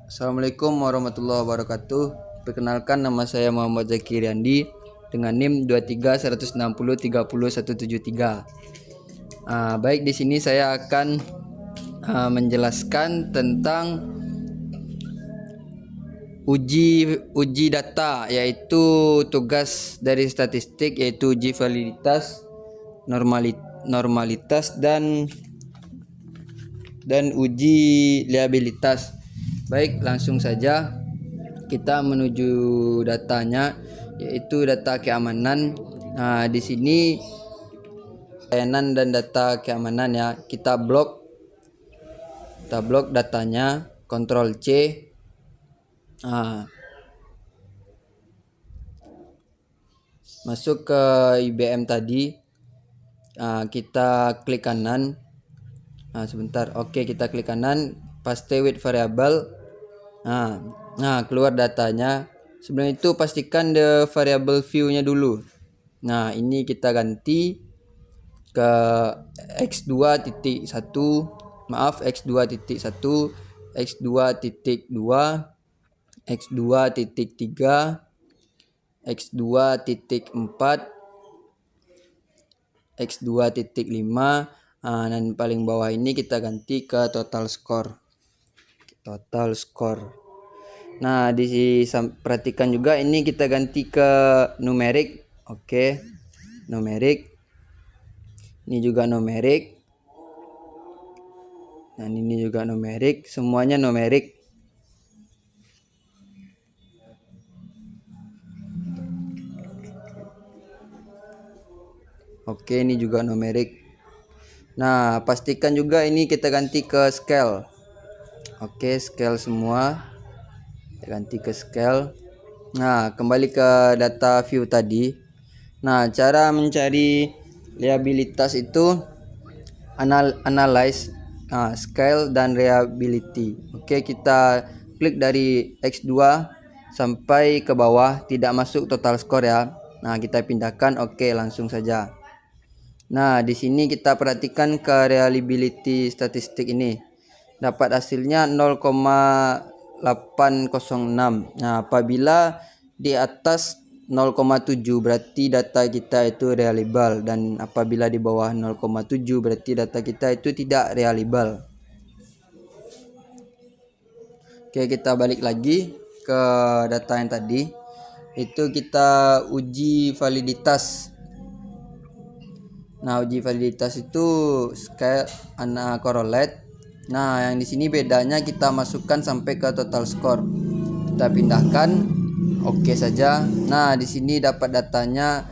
Assalamualaikum warahmatullahi wabarakatuh. Perkenalkan, nama saya Muhammad Zaki Riyandi dengan NIM 2316030173. Baik, di sini saya akan menjelaskan tentang uji data, yaitu tugas dari statistik, yaitu uji validitas, normalitas dan uji liabilitas. Baik, langsung saja kita menuju datanya, yaitu data keamanan. Di sini layanan dan data keamanan ya. Kita blok datanya, Ctrl C. Masuk ke IBM tadi. Kita klik kanan. Sebentar. Oke, kita klik kanan, paste with variable. Keluar datanya. Sebelum itu pastikan the variable view-nya dulu. Ini kita ganti ke x2.1, x2.1, x2.2, x2.3, x2.4, x2.5, dan paling bawah ini kita ganti ke total score. Perhatikan juga ini kita ganti ke numerik. Oke, numerik. Ini juga numerik. Dan ini juga numerik, semuanya numerik. Oke, ini juga numerik. Pastikan juga ini kita ganti ke scale. Oke, scale semua. Kita ganti ke scale. Kembali ke data view tadi. Cara mencari liabilitas itu analyze, scale dan reliability. Oke, kita klik dari X2 sampai ke bawah, tidak masuk total score ya. Kita pindahkan. Oke, langsung saja. Di sini kita perhatikan ke reliability statistik ini. Dapat hasilnya 0,806. Apabila di atas 0,7 berarti data kita itu reliable, dan apabila di bawah 0,7 berarti data kita itu tidak reliable. Oke, kita balik lagi ke data yang tadi. Itu kita uji validitas. Uji validitas itu scale correlate. Yang di sini bedanya kita masukkan sampai ke total score. Kita pindahkan. Oke saja. Di sini dapat datanya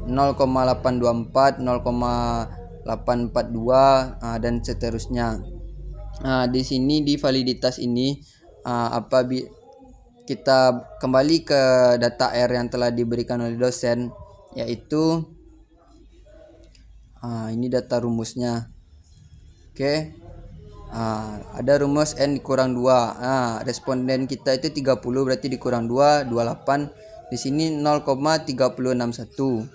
0,824, 0,842, dan seterusnya. Di sini di validitas ini apabila kita kembali ke data R yang telah diberikan oleh dosen, yaitu ini data rumusnya. Oke. Ada rumus N dikurang 2. Responden kita itu 30, berarti dikurang 2, 28. Di sini 0,3061.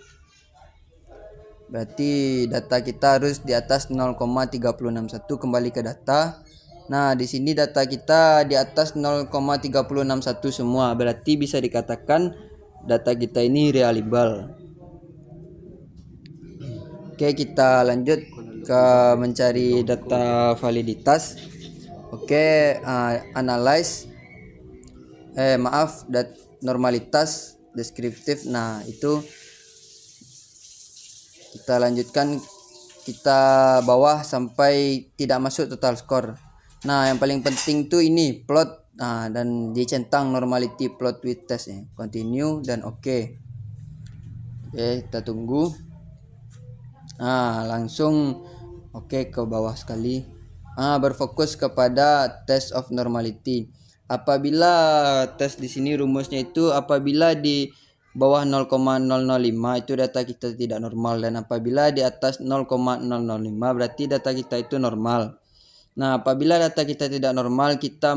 Berarti data kita harus di atas 0,3061. Kembali ke data. Di sini data kita di atas 0,3061 semua. Berarti bisa dikatakan data kita ini reliable. Oke, kita lanjut ke mencari data validitas. Oke, analyze normalitas, deskriptif. Itu kita lanjutkan, kita bawah sampai tidak masuk total score. Yang paling penting tuh ini plot, dan dicentang normality plot with test ya. Continue dan oke. Oke, kita tunggu. Langsung oke ke bawah sekali. Berfokus kepada test of normality. Apabila tes di sini rumusnya itu apabila di bawah 0,005 itu data kita tidak normal, dan apabila di atas 0,005 berarti data kita itu normal. Apabila data kita tidak normal, kita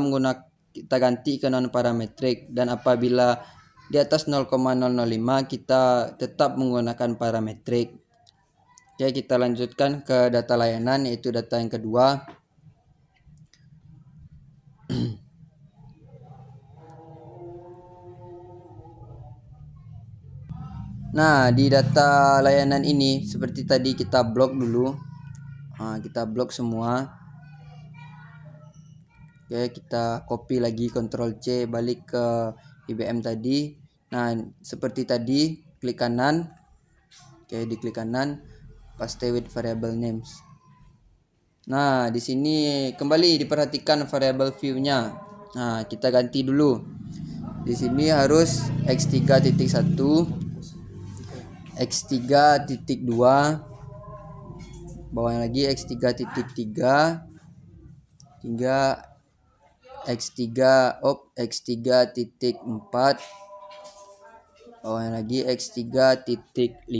ganti ke non parametrik, dan apabila di atas 0,005 kita tetap menggunakan parametrik. Oke, kita lanjutkan ke data layanan, yaitu data yang kedua. Nah, di data layanan ini seperti tadi kita blok dulu. Kita blok semua. Oke, kita copy lagi Ctrl C balik ke IBM tadi. Nah, seperti tadi klik kanan. Oke, diklik kanan, paste with variable names. Nah, di sini kembali diperhatikan variable view-nya. Nah, kita ganti dulu. Di sini harus x3.1, x3.2, bawahnya lagi x3.3, hingga x3.4, bawahnya lagi x3.5.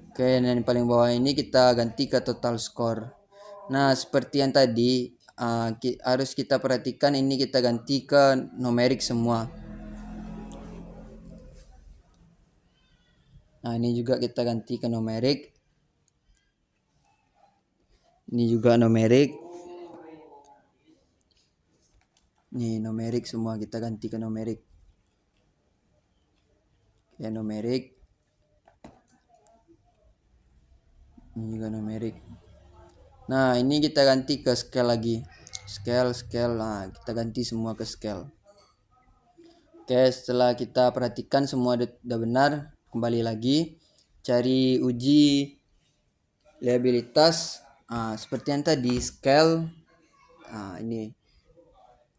Oke, dan yang paling bawah ini kita ganti ke total score. Nah, seperti yang tadi harus kita perhatikan, ini kita ganti ke numerik semua. Nah, ini juga kita ganti ke numerik. Ini juga numerik. Nih, numerik semua kita ganti ke numerik. Ya, numerik. Ini juga numerik. Nah, ini kita ganti ke scale lagi. Scale. Nah, kita ganti semua ke scale. Oke, setelah kita perhatikan semua udah benar, kembali lagi cari uji reliabilitas. Seperti yang tadi scale. Ini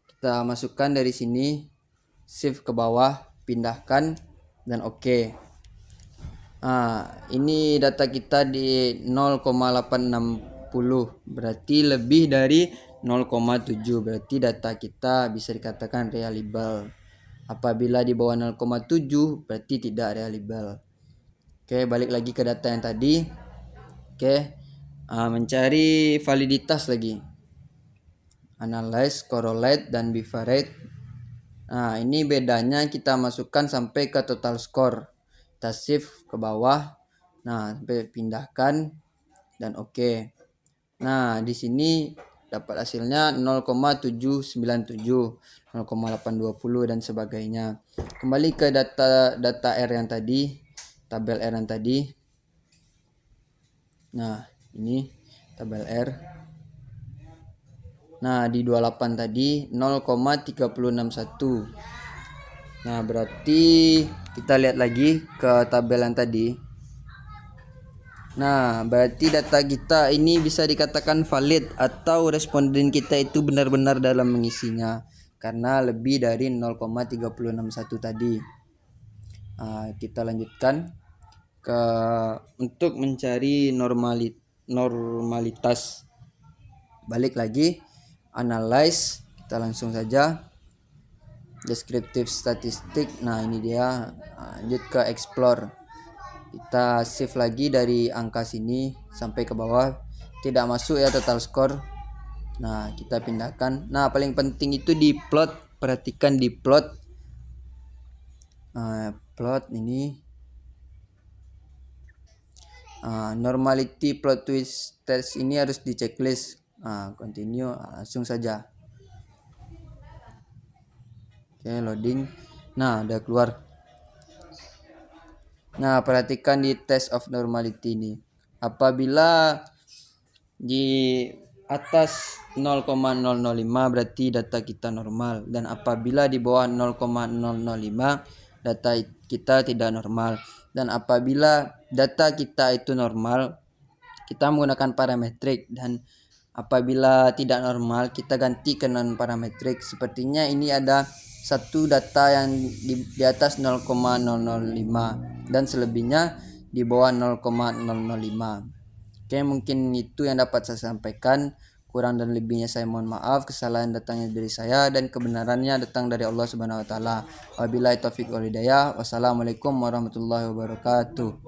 kita masukkan dari sini, shift ke bawah, pindahkan, dan oke. Ini data kita di 0,860, berarti lebih dari 0,7, berarti data kita bisa dikatakan reliable. Apabila di bawah 0,7 berarti tidak reliable. Oke, balik lagi ke data yang tadi. Oke, mencari validitas lagi. Analyze, correlate, dan bivariate. Nah, ini bedanya kita masukkan sampai ke total score. Kita shift ke bawah. Nah, sampai pindahkan dan oke. Nah, di sini dapat hasilnya 0,797, 0,820 dan sebagainya. Kembali ke data R yang tadi, tabel R yang tadi. Nah, ini tabel R. Nah, di 28 tadi 0,3061. Nah, berarti kita lihat lagi ke tabel yang tadi. Nah, berarti data kita ini bisa dikatakan valid atau responden kita itu benar-benar dalam mengisinya karena lebih dari 0,3061 tadi. Kita lanjutkan untuk mencari normalitas. Balik lagi, analyze, kita langsung saja descriptive statistik. Nah, ini dia. Lanjut ke explore. Kita save lagi dari angka sini sampai ke bawah, tidak masuk ya total score. Nah, kita pindahkan. Nah, paling penting itu di plot, perhatikan di plot. Plot ini normality plot twist test ini harus di checklist. Continue, langsung saja. Oke, loading. Nah, udah keluar. Nah, perhatikan di test of normality ini. Apabila di atas 0,005 berarti data kita normal, dan apabila di bawah 0,005 data kita tidak normal. Dan apabila data kita itu normal, kita menggunakan parametrik, dan apabila tidak normal kita ganti ke non parametrik. Sepertinya ini ada satu data yang di atas 0,005 dan selebihnya di bawah 0,005. Oke, mungkin itu yang dapat saya sampaikan. Kurang dan lebihnya saya mohon maaf. Kesalahan datangnya dari saya dan kebenarannya datang dari Allah Subhanahu wa taala. Wabillahi taufik wal hidayah. Wassalamualaikum warahmatullahi wabarakatuh.